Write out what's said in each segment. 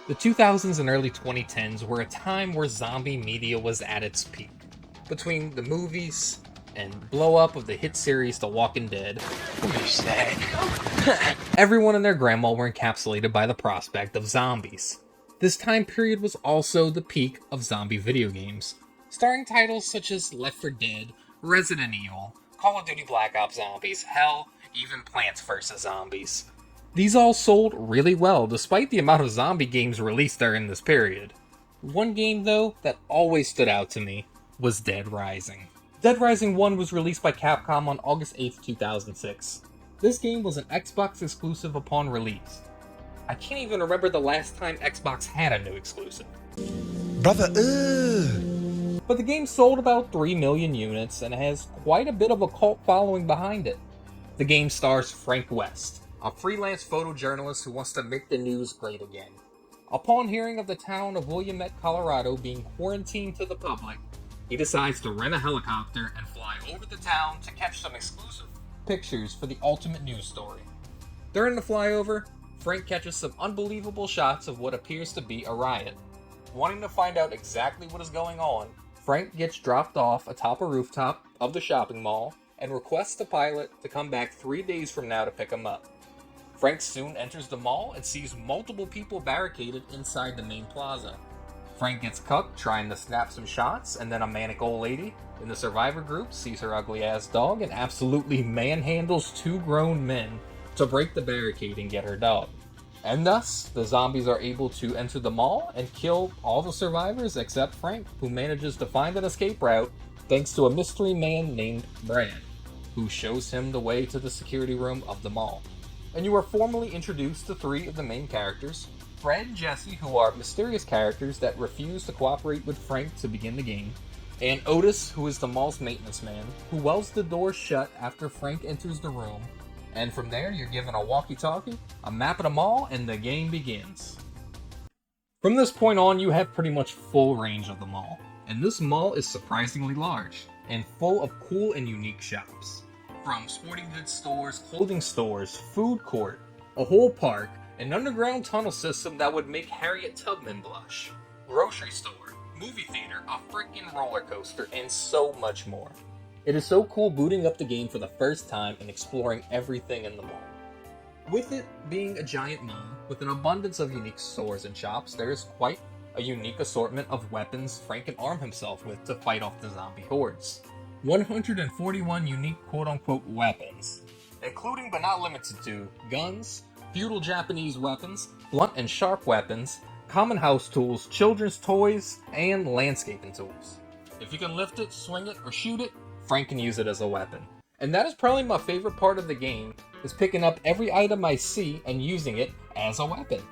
The 2000s and early 2010s were a time where zombie media was at its peak. Between the movies and blow up of the hit series The Walking Dead, everyone and their grandma were encapsulated by the prospect of zombies. This time period was also the peak of zombie video games, starring titles such as Left 4 Dead, Resident Evil, Call of Duty Black Ops Zombies, hell, even Plants vs. Zombies. These all sold really well despite the amount of zombie games released during this period. One game, though, that always stood out to me was Dead Rising. Dead Rising 1 was released by Capcom on August 8th, 2006. This game was an Xbox exclusive upon release. I can't even remember the last time Xbox had a new exclusive. Brother, But the game sold about 3 million units and has quite a bit of a cult following behind it. The game stars Frank West, a freelance photojournalist who wants to make the news great again. Upon hearing of the town of Willamette, Colorado being quarantined to the public, he decides to rent a helicopter and fly over the town to catch some exclusive pictures for the ultimate news story. During the flyover, Frank catches some unbelievable shots of what appears to be a riot. Wanting to find out exactly what is going on, Frank gets dropped off atop a rooftop of the shopping mall and requests the pilot to come back 3 days from now to pick him up. Frank soon enters the mall and sees multiple people barricaded inside the main plaza. Frank gets cucked trying to snap some shots, and then a manic old lady in the survivor group sees her ugly ass dog and absolutely manhandles 2 grown men to break the barricade and get her dog. And thus, the zombies are able to enter the mall and kill all the survivors except Frank, who manages to find an escape route thanks to a mystery man named Brad, who shows him the way to the security room of the mall. And you are formally introduced to 3 of the main characters, Fred and Jesse, who are mysterious characters that refuse to cooperate with Frank to begin the game, and Otis, who is the mall's maintenance man, who welds the door shut after Frank enters the room. And from there, you're given a walkie-talkie, a map of the mall, and the game begins. From this point on, you have pretty much full range of the mall, and this mall is surprisingly large, and full of cool and unique shops. From sporting goods stores, clothing stores, food court, a whole park, an underground tunnel system that would make Harriet Tubman blush, grocery store, movie theater, a freaking roller coaster, and so much more. It is so cool booting up the game for the first time and exploring everything in the mall. With it being a giant mall with an abundance of unique stores and shops, there is quite a unique assortment of weapons Frank can arm himself with to fight off the zombie hordes. 141 unique quote-unquote weapons, including but not limited to guns, feudal Japanese weapons, blunt and sharp weapons, common house tools, children's toys, and landscaping tools. If you can lift it, swing it, or shoot it, Frank can use it as a weapon. And that is probably my favorite part of the game, is picking up every item I see and using it as a weapon.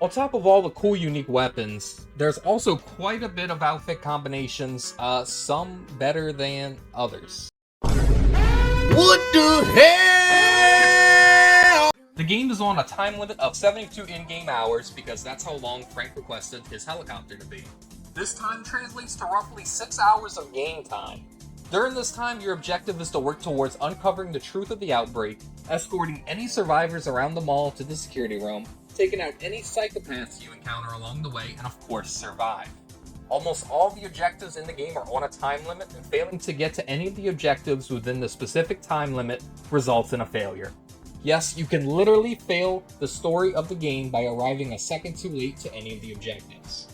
On top of all the cool unique weapons, there's also quite a bit of outfit combinations, some better than others. what the hell? The game is on a time limit of 72 in-game hours because that's how long Frank requested his helicopter to be. This time translates to roughly 6 hours of game time. During this time, your objective is to work towards uncovering the truth of the outbreak, escorting any survivors around the mall to the security room, taking out any psychopaths you encounter along the way, and of course, survive. Almost all the objectives in the game are on a time limit, and failing to get to any of the objectives within the specific time limit results in a failure. Yes, you can literally fail the story of the game by arriving a second too late to any of the objectives.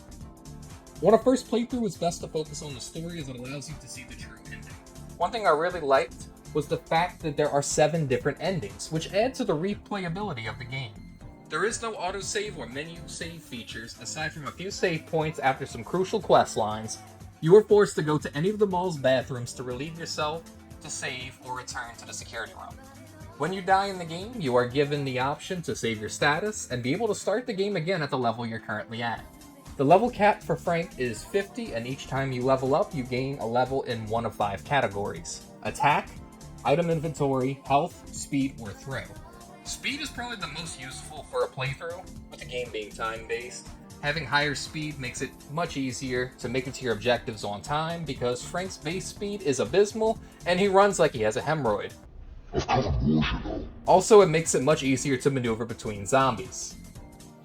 On a first playthrough, it's best to focus on the story as it allows you to see the true ending. One thing I really liked was the fact that there are 7 different endings, which add to the replayability of the game. There is no autosave or menu save features, aside from a few save points after some crucial quest lines. You are forced to go to any of the mall's bathrooms to relieve yourself, to save, or return to the security room. When you die in the game, you are given the option to save your status and be able to start the game again at the level you're currently at. The level cap for Frank is 50, and each time you level up, you gain a level in one of 5 categories: attack, item inventory, health, speed, or throw. Speed is probably the most useful for a playthrough, with the game being time-based. Having higher speed makes it much easier to make it to your objectives on time, because Frank's base speed is abysmal, and he runs like he has a hemorrhoid. Also, it makes it much easier to maneuver between zombies.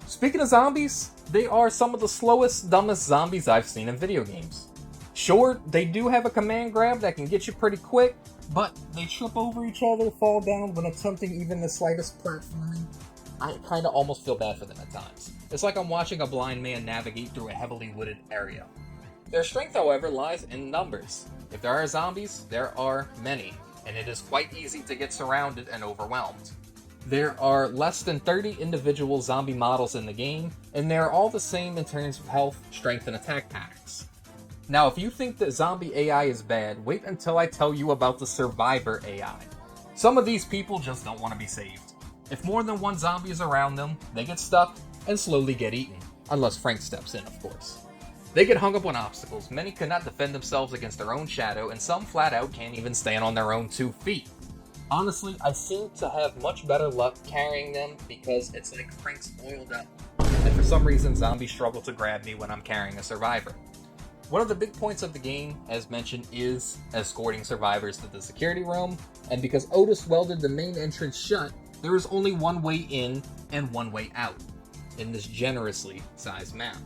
Speaking of zombies, they are some of the slowest, dumbest zombies I've seen in video games. Sure, they do have a command grab that can get you pretty quick, but they trip over each other, fall down when attempting even the slightest platforming. I kinda almost feel bad for them at times. It's like I'm watching a blind man navigate through a heavily wooded area. Their strength, however, lies in numbers. If there are zombies, there are many, and it is quite easy to get surrounded and overwhelmed. There are less than 30 individual zombie models in the game, and they're all the same in terms of health, strength, and attack packs. Now, if you think that zombie AI is bad, wait until I tell you about the survivor AI. Some of these people just don't want to be saved. If more than one zombie is around them, they get stuck and slowly get eaten. Unless Frank steps in, of course. They get hung up on obstacles, many could not defend themselves against their own shadow, and some flat out can't even stand on their own 2 feet. Honestly, I seem to have much better luck carrying them because it's like Frank's oiled up. And for some reason, zombies struggle to grab me when I'm carrying a survivor. One of the big points of the game, as mentioned, is escorting survivors to the security room, and because Otis welded the main entrance shut, there is only one way in and one way out in this generously sized map.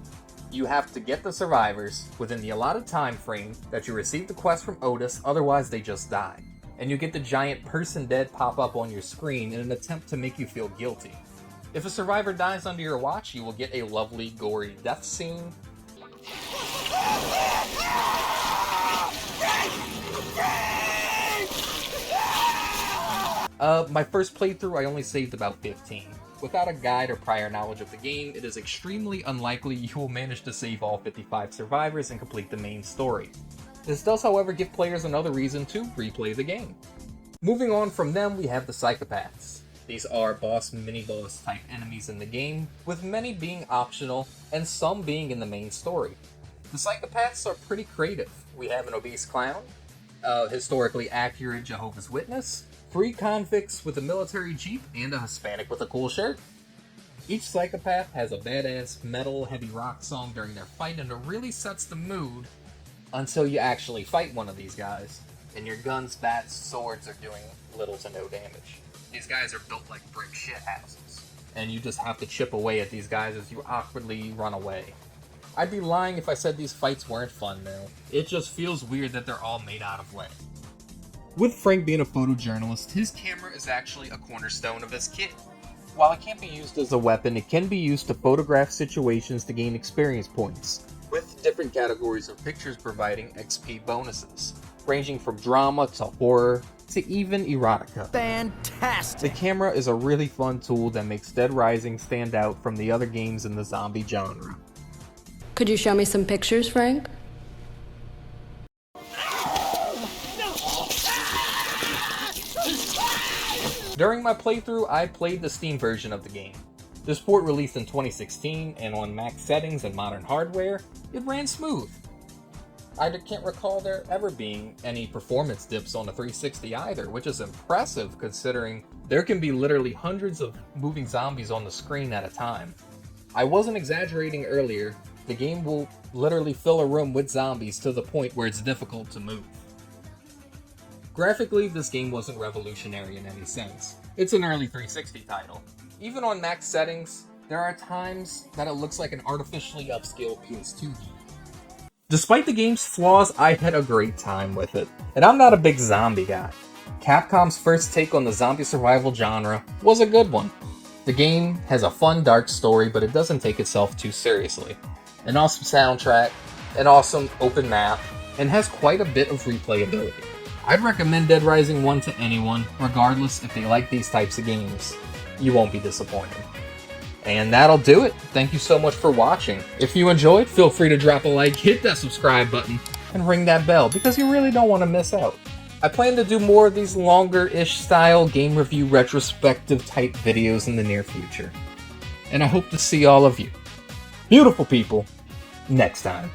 You have to get the survivors within the allotted time frame that you received the quest from Otis, otherwise they just die. And you get the giant person dead pop up on your screen in an attempt to make you feel guilty. If a survivor dies under your watch, you will get a lovely, gory death scene. My first playthrough, I only saved about 15. Without a guide or prior knowledge of the game, it is extremely unlikely you will manage to save all 55 survivors and complete the main story. This does, however, give players another reason to replay the game. Moving on from them, we have the psychopaths. These are boss, mini-boss type enemies in the game, with many being optional and some being in the main story. The psychopaths are pretty creative. We have an obese clown, a historically accurate Jehovah's Witness, 3 convicts with a military jeep, and a Hispanic with a cool shirt. Each psychopath has a badass metal heavy rock song during their fight, and it really sets the mood until you actually fight one of these guys, and your guns, bats, swords are doing little to no damage. These guys are built like brick shit houses, and you just have to chip away at these guys as you awkwardly run away. I'd be lying if I said these fights weren't fun though. It just feels weird that they're all made out of lead. With Frank being a photojournalist, his camera is actually a cornerstone of his kit. While it can't be used as a weapon, it can be used to photograph situations to gain experience points, with different categories of pictures providing XP bonuses, ranging from drama to horror to even erotica. Fantastic! The camera is a really fun tool that makes Dead Rising stand out from the other games in the zombie genre. Could you show me some pictures, Frank? During my playthrough, I played the Steam version of the game. This port released in 2016, and on max settings and modern hardware, it ran smooth. I can't recall there ever being any performance dips on the 360 either, which is impressive considering there can be literally hundreds of moving zombies on the screen at a time. I wasn't exaggerating earlier, the game will literally fill a room with zombies to the point where it's difficult to move. Graphically, this game wasn't revolutionary in any sense. It's an early 360 title. Even on max settings, there are times that it looks like an artificially upscaled PS2 game. Despite the game's flaws, I had a great time with it, and I'm not a big zombie guy. Capcom's first take on the zombie survival genre was a good one. The game has a fun, dark story, but it doesn't take itself too seriously. An awesome soundtrack, an awesome open map, and has quite a bit of replayability. I'd recommend Dead Rising 1 to anyone, regardless if they like these types of games. You won't be disappointed. And that'll do it. Thank you so much for watching. If you enjoyed, feel free to drop a like, hit that subscribe button, and ring that bell, because you really don't want to miss out. I plan to do more of these longer-ish style game review retrospective type videos in the near future. And I hope to see all of you, beautiful people, next time.